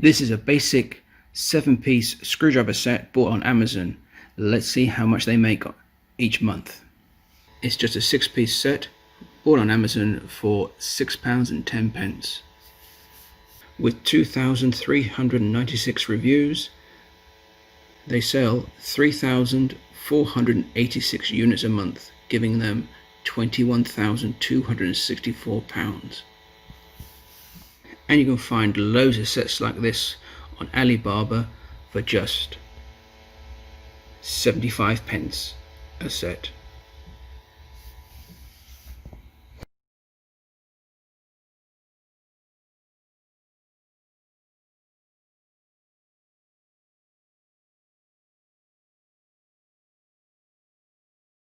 This is a basic 7-piece screwdriver set bought on Amazon. Let's see how much they make each month. It's just a 6-piece set bought on Amazon for £6.10. With 2,396 reviews, they sell 3,486 units a month, giving them £21,264. And you can find loads of sets like this on Alibaba for just 75 pence a set.